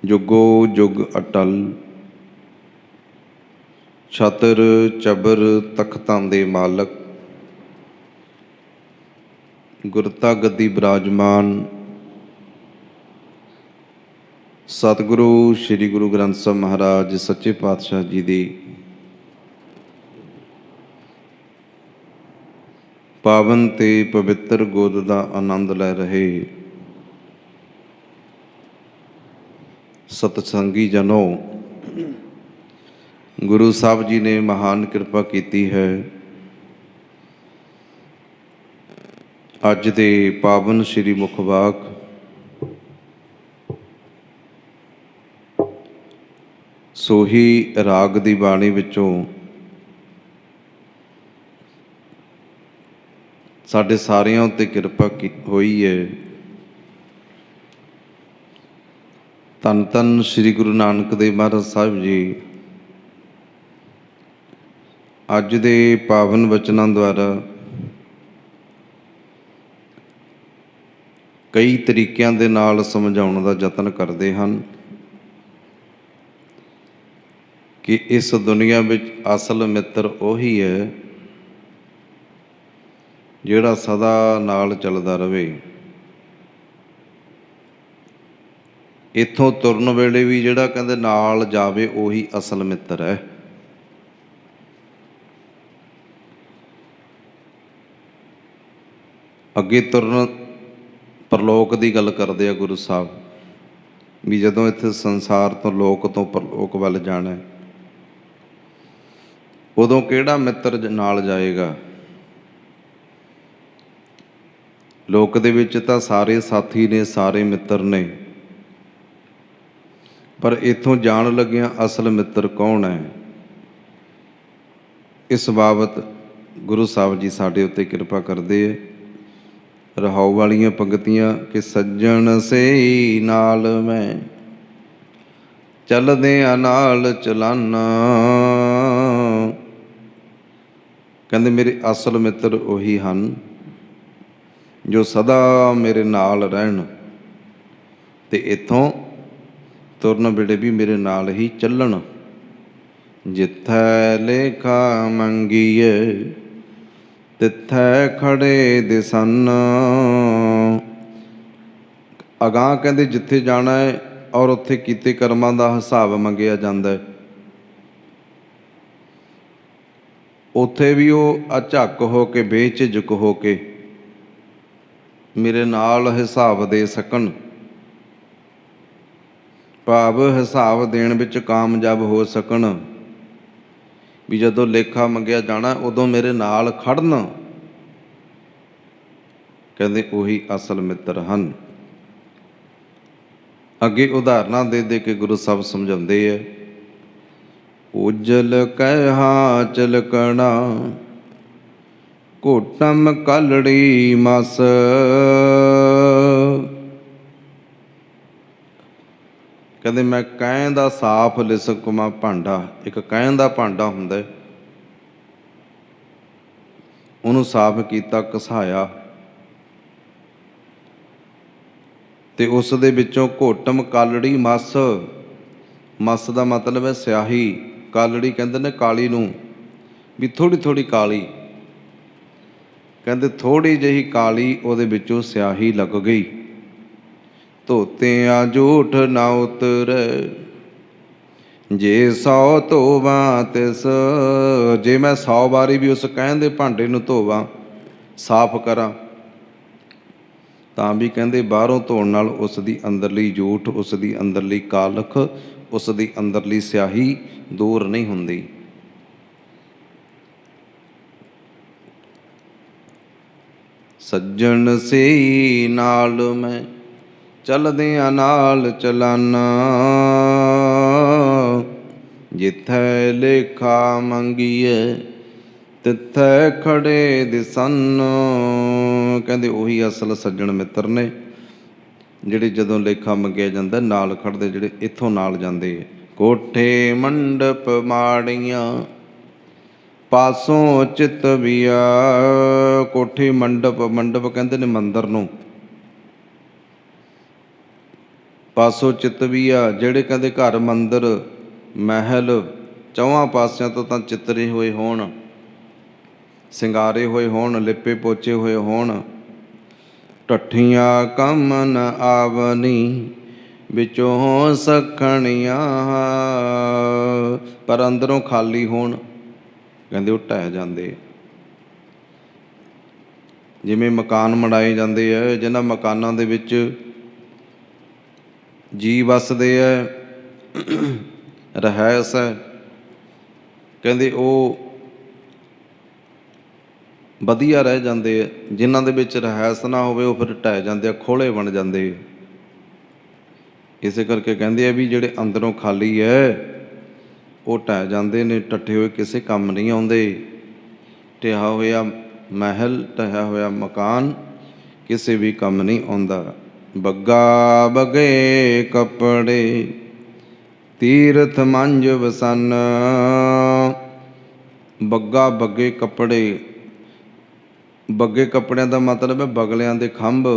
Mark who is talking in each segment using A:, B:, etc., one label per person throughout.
A: जुगो जुग अटल छतर चबर तख्तां दे मालक गुरता गद्दी विराजमान सतगुरु श्री गुरु ग्रंथ साहब महाराज सच्चे पातशाह जी दी पावन ते पवित्र गोद का आनंद लै रहे सतसंगी जनों, गुरु साहब जी ने महान कृपा की है। अज दे पावन श्री मुखवाक सोही राग दी बाणी विचों साडे सारिਆਂ उत्ते कृपा होई है। धन धन श्री गुरु नानक देव महाराज साहब जी अज दे पावन वचनों द्वारा कई तरीकों दे नाल समझाउण दा यतन करते हैं कि इस दुनिया विच असल मित्र उही है जिहड़ा सदा नाल चलदा रहे। इत्थों तुरन वेले भी जिहड़ा कहंदे नाल जावे उही असल मित्र है। अगे तुरन परलोक की गल करते हैं गुरु साहब भी जदों इत्थे संसार तो लोक तो परलोक वल जाना है उदों किहड़ा मित्र नाल जाएगा। लोक दे विच तां सारे साथी ने सारे मित्र ने पर इत्थों जाण लग्गियां असल मित्र कौन है। इस बाबत गुरु साहब जी साडे उत्ते कृपा करदे है। रहाऊ वालियां पंक्तियां कि सज्जण से नाल मैं चलदियां नाल चलाना, कहंदे मेरे असल मित्र उही हन जो सदा मेरे नाल रहन ते इत्थों तुरन वेले भी मेरे नाल ही चलन। जिथै लेखा मंगीए तिथै खड़े दिसन। अगां कहंदे जिथे जाना है और उत्थे कीते कर्मां दा हिसाब मंगिया जांदा है, उत्थे भी वो अझक हो के बेझिझक हो के मेरे नाल हिसाब दे सकन। भाव हिसाब देण विच कामयाब हो सकन भी जदों लेखा मंगिया जाना उदों मेरे नाल खड़न। कहंदे उही असल मित्र हन। अगे उदाहरणां दे दे के गुरु साहब समझाउंदे है। उजल कहा चलकणा घोटम कलड़ी मस। कहते मैं कैं दा साफ लिसकमा भांडा, एक कैं दा भांडा हुंदा, उहनूं साफ कीता घसाया ते उस दे विचों घोटम कालड़ी मस। मस दा मतलब है स्याही। कालड़ी कहंदे ने काली नूं भी थोड़ी थोड़ी काली। कहंदे थोड़ी जही काली उहदे विचों स्याही लग गई। धोतिया झूठ ना उतर जे 100 धोवां तिस। जे मैं 100 बारी भी उस कहंदे भांडे नूं धोवां साफ करां तां भी कहंदे बाहरों धोण नाल उस दी अंदरली झूठ, उस दी अंदरली कालख, उस दी अंदरली स्याही दूर नहीं हुंदी। सज्जन से नाल मैं चलदियां नाल चलाना, जिथै लेखा मंगीए तिथै खड़े दिसन। कहंदे उही असल सज्जण मित्र ने जिहड़े जदों लेखा मंगिया जांदा नाल खड़दे, जिहड़े इत्थों नाल जांदे। कोठे मंडप माड़ियां पासों चित बिया। कोठी मंडप, मंडप कहंदे ने मंदिर नूं। ਪਾਸੋਂ ਚਿੱਤ ਵੀ ਆ ਜਿਹੜੇ ਕਹਿੰਦੇ ਘਰ ਮੰਦਰ ਮਹਿਲ ਚੌਹਾਂ ਪਾਸਿਆਂ ਤੋਂ ਤਾਂ ਚਿੱਤਰੇ ਹੋਏ ਹੋਣ, ਸਿੰਗਾਰੇ ਹੋਏ ਹੋਣ, ਲਿਪੇ ਪੋਚੇ ਹੋਏ ਹੋਣ। ਢੱਠੀਆਂ ਕੰਮ ਨ ਆਵਨੀ ਵਿੱਚੋਂ ਸਖਣੀਆਂ, ਪਰ ਅੰਦਰੋਂ ਖਾਲੀ ਹੋਣ, ਕਹਿੰਦੇ ਉਹ ਢਹਿ ਜਾਂਦੇ। ਜਿਵੇਂ ਮਕਾਨ ਬਣਾਏ ਜਾਂਦੇ ਆ, ਜਿਨ੍ਹਾਂ ਮਕਾਨਾਂ ਦੇ ਵਿੱਚ ਜੀ ਵਸਦੇ ਹੈ, ਰਹਿائش ਹੈ, ਕਹਿੰਦੇ ਉਹ ਵਧੀਆ ਰਹਿ ਜਾਂਦੇ ਆ। ਜਿਨ੍ਹਾਂ ਦੇ ਵਿੱਚ ਰਹਿائش ਨਾ ਹੋਵੇ ਉਹ ਫਿਰ ਢਹਿ ਜਾਂਦੇ ਆ, ਖੋਲੇ ਬਣ ਜਾਂਦੇ। ਇਸੇ ਕਰਕੇ ਕਹਿੰਦੇ ਆ ਵੀ ਜਿਹੜੇ ਅੰਦਰੋਂ ਖਾਲੀ ਹੈ ਉਹ ਢਹਿ ਜਾਂਦੇ ਨੇ, ਢੱਠੇ ਹੋਏ ਕਿਸੇ ਕੰਮ ਨਹੀਂ ਆਉਂਦੇ। ਢਹਿਆ ਹੋਇਆ ਮਹਿਲ, ਢਹਿਆ ਹੋਇਆ ਮਕਾਨ ਕਿਸੇ ਵੀ ਕੰਮ ਨਹੀਂ ਆਉਂਦਾ। ਬੱਗਾ ਬਗੇ ਕੱਪੜੇ ਤੀਰਥ ਮੰਜ ਵਸਨ, ਬੱਗਾ ਬੱਗੇ ਕੱਪੜੇ, ਬੱਗੇ ਕੱਪੜਿਆਂ ਦਾ ਮਤਲਬ ਹੈ ਬਗਲਿਆਂ ਦੇ ਖੰਭ।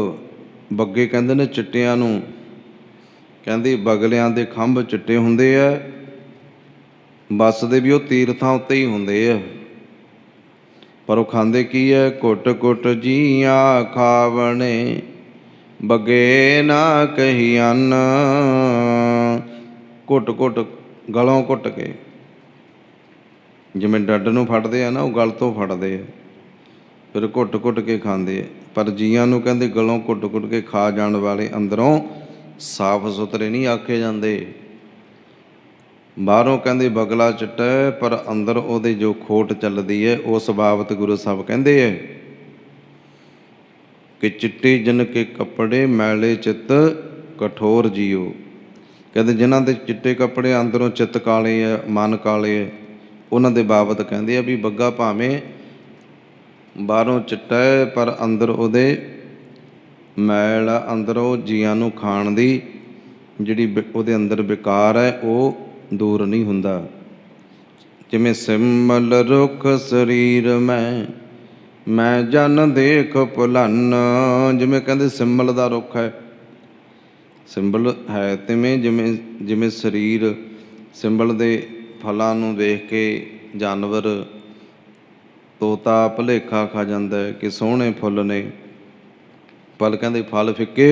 A: ਬੱਗੇ ਕਹਿੰਦੇ ਨੇ ਚਿੱਟਿਆਂ ਨੂੰ, ਕਹਿੰਦੇ ਬਗਲਿਆਂ ਦੇ ਖੰਭ ਚਿੱਟੇ ਹੁੰਦੇ ਆ, ਵੱਸਦੇ ਵੀ ਉਹ ਤੀਰਥਾਂ ਉੱਤੇ ਹੀ ਹੁੰਦੇ ਆ। ਪਰ ਉਹ ਖਾਂਦੇ ਕੀ ਹੈ? ਘੁੱਟ ਘੁੱਟ ਜੀਆਂ ਖਾਵਣੇ ਬੱਗੇ ਨਾ ਕਹੀ ਅੰਨ, ਘੁੱਟ ਘੁੱਟ ਗਲੋਂ ਘੁੱਟ ਕੇ। ਜਿਵੇਂ ਡੱਡ ਨੂੰ ਫੜਦੇ ਆ ਨਾ, ਉਹ ਗਲ ਤੋਂ ਫੜਦੇ ਆ, ਫਿਰ ਘੁੱਟ ਘੁੱਟ ਕੇ ਖਾਂਦੇ ਆ। ਪਰ ਜੀਆਂ ਨੂੰ ਕਹਿੰਦੇ ਗਲੋਂ ਘੁੱਟ ਘੁੱਟ ਕੇ ਖਾ ਜਾਣ ਵਾਲੇ ਅੰਦਰੋਂ ਸਾਫ ਸੁਥਰੇ ਨਹੀਂ ਆਖੇ ਜਾਂਦੇ। ਬਾਹਰੋਂ ਕਹਿੰਦੇ ਬਗਲਾ ਚਿੱਟਾ ਹੈ, ਪਰ ਅੰਦਰ ਉਹਦੇ ਜੋ ਖੋਟ ਚੱਲਦੀ ਹੈ ਉਸ ਬਾਬਤ ਗੁਰੂ ਸਾਹਿਬ ਕਹਿੰਦੇ ਹੈ ਕਿ ਚਿੱਟੇ ਜਿਨ ਕੇ ਕੱਪੜੇ ਮੈਲੇ ਚਿੱਤ ਕਠੋਰ ਜੀਓ। ਕਹਿੰਦੇ ਜਿਨ੍ਹਾਂ ਦੇ ਚਿੱਟੇ ਕੱਪੜੇ ਅੰਦਰੋਂ ਚਿੱਤ ਕਾਲੇ ਹੈ, ਮਨ ਕਾਲੇ ਹੈ, ਉਹਨਾਂ ਦੇ ਬਾਬਤ ਕਹਿੰਦੇ ਆ ਵੀ ਬੱਗਾ ਭਾਵੇਂ ਬਾਹਰੋਂ ਚਿੱਟਾ ਹੈ ਪਰ ਅੰਦਰ ਉਹਦੇ ਮੈਲ, ਅੰਦਰੋਂ ਜੀਆਂ ਨੂੰ ਖਾਣ ਦੀ ਜਿਹੜੀ ਉਹਦੇ ਅੰਦਰ ਵਿਕਾਰ ਹੈ ਉਹ ਦੂਰ ਨਹੀਂ ਹੁੰਦਾ। ਜਿਵੇਂ ਸਿਮਲ ਰੁੱਖ ਸਰੀਰ ਮੈਂ ਜਨ ਦੇਖ ਭੁਲਨ, ਜਿਵੇਂ ਕਹਿੰਦੇ ਸਿੰਬਲ ਦਾ ਰੁੱਖ ਹੈ, ਸਿੰਬਲ ਹੈ ਤਿਵੇਂ ਜਿਵੇਂ ਸਰੀਰ ਸਿੰਬਲ ਦੇ ਫਲਾਂ ਨੂੰ ਵੇਖ ਕੇ ਜਾਨਵਰ ਤੋਤਾ ਭੁਲੇਖਾ ਖਾ ਜਾਂਦਾ ਹੈ ਕਿ ਸੋਹਣੇ ਫੁੱਲ ਨੇ, ਪਰ ਕਹਿੰਦੇ ਫਲ ਫਿੱਕੇ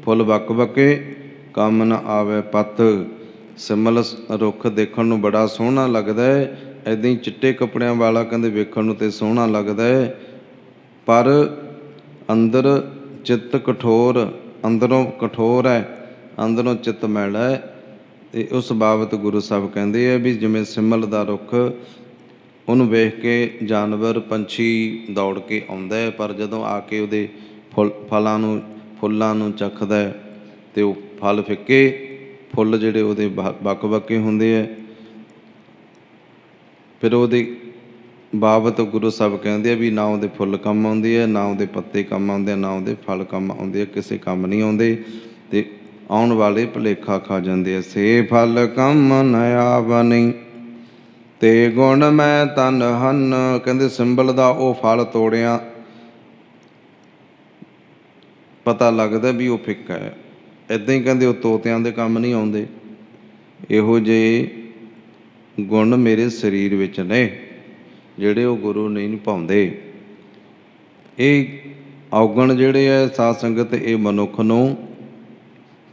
A: ਫੁੱਲ ਬੱਕ ਬੱਕੇ ਕੰਮ ਨਾ ਆਵੇ ਪੱਤ। ਸਿੰਬਲ ਰੁੱਖ ਦੇਖਣ ਨੂੰ ਬੜਾ ਸੋਹਣਾ ਲੱਗਦਾ ਹੈ, ਇੱਦਾਂ ਹੀ ਚਿੱਟੇ ਕੱਪੜਿਆਂ ਵਾਲਾ ਕਹਿੰਦੇ ਵੇਖਣ ਨੂੰ ਤੇ ਸੋਹਣਾ ਲੱਗਦਾ ਹੈ, ਪਰ ਅੰਦਰ ਚਿੱਤ ਕਠੋਰ, ਅੰਦਰੋਂ ਕਠੋਰ ਹੈ, ਅੰਦਰੋਂ ਚਿੱਤ ਮੈਲਾ ਹੈ। ਅਤੇ ਉਸ ਬਾਬਤ ਗੁਰੂ ਸਾਹਿਬ ਕਹਿੰਦੇ ਆ ਵੀ ਜਿਵੇਂ ਸਿੰਬਲ ਦਾ ਰੁੱਖ, ਉਹਨੂੰ ਵੇਖ ਕੇ ਜਾਨਵਰ ਪੰਛੀ ਦੌੜ ਕੇ ਆਉਂਦਾ ਹੈ, ਪਰ ਜਦੋਂ ਆ ਕੇ ਉਹਦੇ ਫਲਾਂ ਨੂੰ ਫੁੱਲਾਂ ਨੂੰ ਚੱਖਦਾ ਹੈ ਅਤੇ ਉਹ ਫਲ ਫਿੱਕੇ, ਫੁੱਲ ਜਿਹੜੇ ਉਹਦੇ ਬੱਕ ਬੱਕੇ ਹੁੰਦੇ ਹੈ। ਫਿਰ ਉਹਦੀ ਬਾਬਤ ਗੁਰੂ ਸਾਹਿਬ ਕਹਿੰਦੇ ਆ ਵੀ ਨਾ ਉਹਦੇ ਫੁੱਲ ਕੰਮ ਆਉਂਦੇ ਆ, ਨਾ ਉਹਦੇ ਪੱਤੇ ਕੰਮ ਆਉਂਦੇ ਆ, ਨਾ ਉਹਦੇ ਫਲ ਕੰਮ ਆਉਂਦੇ ਆ, ਕਿਸੇ ਕੰਮ ਨਹੀਂ ਆਉਂਦੇ ਅਤੇ ਆਉਣ ਵਾਲੇ ਭੁਲੇਖਾ ਖਾ ਜਾਂਦੇ ਆ। ਸੇ ਫਲ ਕੰਮ ਨ ਆਵਨੀ ਤੇ ਗੁਣ ਮੈਂ ਤਨ ਹਨ, ਕਹਿੰਦੇ ਸਿੰਬਲ ਦਾ ਉਹ ਫਲ ਤੋੜਿਆ ਪਤਾ ਲੱਗਦਾ ਵੀ ਉਹ ਫਿੱਕਾ ਹੈ। ਇੱਦਾਂ ਹੀ ਕਹਿੰਦੇ ਉਹ ਤੋਤਿਆਂ ਦੇ ਕੰਮ ਨਹੀਂ ਆਉਂਦੇ। ਇਹੋ ਜਿਹੇ ਗੁਣ ਮੇਰੇ ਸਰੀਰ ਵਿੱਚ ਨੇ ਜਿਹੜੇ ਉਹ ਗੁਰੂ ਨਹੀਂ ਨਿਭਾਉਂਦੇ। ਇਹ ਔਗਣ ਜਿਹੜੇ ਹੈ ਸਾਧ ਸੰਗਤ, ਇਹ ਮਨੁੱਖ ਨੂੰ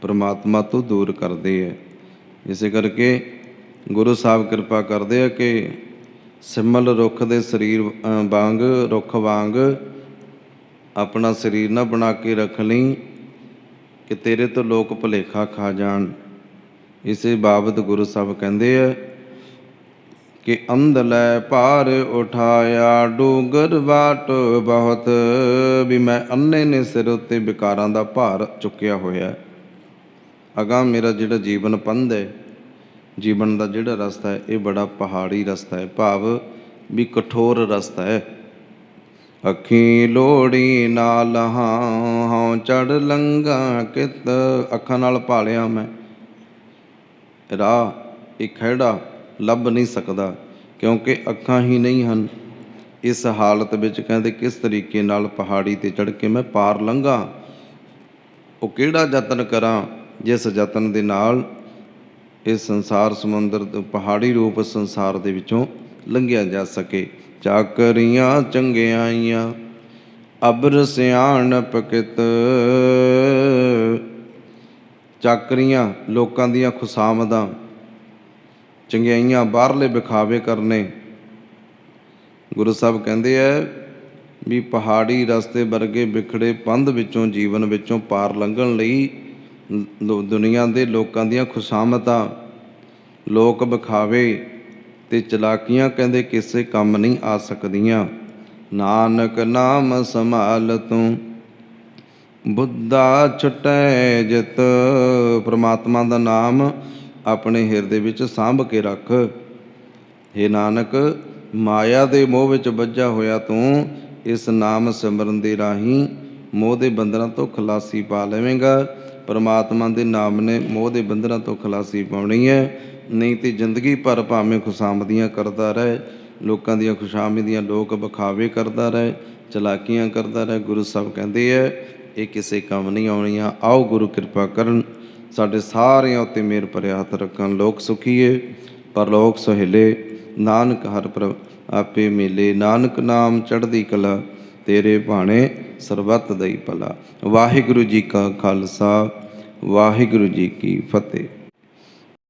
A: ਪਰਮਾਤਮਾ ਤੋਂ ਦੂਰ ਕਰਦੇ ਹੈ। ਇਸੇ ਕਰਕੇ ਗੁਰੂ ਸਾਹਿਬ ਕਿਰਪਾ ਕਰਦੇ ਆ ਕਿ ਸਿੰਬਲ ਰੁੱਖ ਦੇ ਸਰੀਰ ਵਾਂਗ, ਰੁੱਖ ਵਾਂਗ ਆਪਣਾ ਸਰੀਰ ਨਾ ਬਣਾ ਕੇ ਰੱਖ ਲਈ ਕਿ ਤੇਰੇ ਤੋਂ ਲੋਕ ਭੁਲੇਖਾ ਖਾ ਜਾਣ। ਇਸੇ ਬਾਬਤ ਗੁਰੂ ਸਾਹਿਬ ਕਹਿੰਦੇ ਆ ਕਿ ਅੰਧਲੇ ਭਾਰ ਉਠਾਇਆ ਡੂੰਗਰ ਬਾਟ ਬਹੁਤ, ਵੀ ਮੈਂ ਅੰਨੇ ਨੇ ਸਿਰ ਉੱਤੇ ਵਿਕਾਰਾਂ ਦਾ ਭਾਰ ਚੁੱਕਿਆ ਹੋਇਆ। ਅਗਾਂਹ ਮੇਰਾ ਜਿਹੜਾ ਜੀਵਨ ਪੰਧ ਹੈ, ਜੀਵਨ ਦਾ ਜਿਹੜਾ ਰਸਤਾ ਹੈ, ਇਹ ਬੜਾ ਪਹਾੜੀ ਰਸਤਾ ਹੈ, ਭਾਵ ਵੀ ਕਠੋਰ ਰਸਤਾ ਹੈ। ਅੱਖੀਂ ਲੋੜੀ ਨਾਲ ਹਾਂ ਚੜ ਲੰਘਾ ਕਿਤ, ਅੱਖਾਂ ਨਾਲ ਭਾਲਿਆ ਮੈਂ ਰਾਹ, ਇਹ ਖਹਿੜਾ ਲੱਭ ਨਹੀਂ ਸਕਦਾ ਕਿਉਂਕਿ ਅੱਖਾਂ ਹੀ ਨਹੀਂ ਹਨ। ਇਸ ਹਾਲਤ ਵਿੱਚ ਕਹਿੰਦੇ ਕਿਸ ਤਰੀਕੇ ਨਾਲ ਪਹਾੜੀ 'ਤੇ ਚੜ੍ਹ ਕੇ ਮੈਂ ਪਾਰ ਲੰਘਾਂ, ਉਹ ਕਿਹੜਾ ਯਤਨ ਕਰਾਂ जिस यतन दे नाल इस संसार समुंदर पहाड़ी रूप संसार दे विचों लंघिया जा सके। चाकरियां चंगियाइयां अबर सियाणप कित, चाकरियां लोकां दियां खुशामदां, चंगियाइयां बाहरले विखावे करने। गुरु साहब कहते हैं भी पहाड़ी रस्ते वर्गे विखड़े पंध विचों जीवन विचों पार लंघण लई दुनिया दे लोकां दियां खुशामतां, लोक विखावे ते चलाकियां कहते किसे काम नहीं आ सकदियां। नानक नाम संभाल तूं बुद्धा छुटै जित, परमात्मा दा नाम अपने हिरदे विच सांभ के रख। हे नानक माया दे मोह विच बझा होया तूं इस नाम सिमरन दे राही मोह दे बंधनां तो खलासी पा लवेंगा। परमात्मा दे नाम ने मोह दे बंधनां तो खलासी पाउणी है, नहीं तो जिंदगी भर भावें खुशामदियां करता रहे, लोकां दियां खुशामदियां लोक विखावे करता रहे, चलाकियां करता रहे। गुरु साहब कहते हैं ये किसी काम नहीं आउणियां। आओ गुरु कृपा करन साडे सारिਆਂ उत्ते मेहर भरिਆ हथ रखन। लोक सुखीए परलोक सुहेले, नानक हर प्रभ आपे मेले। नानक नाम चढ़दी कला तेरे भाणे सरबत दई भला। वाहिगुरु जी का खालसा वाहिगुरु जी की फतेह।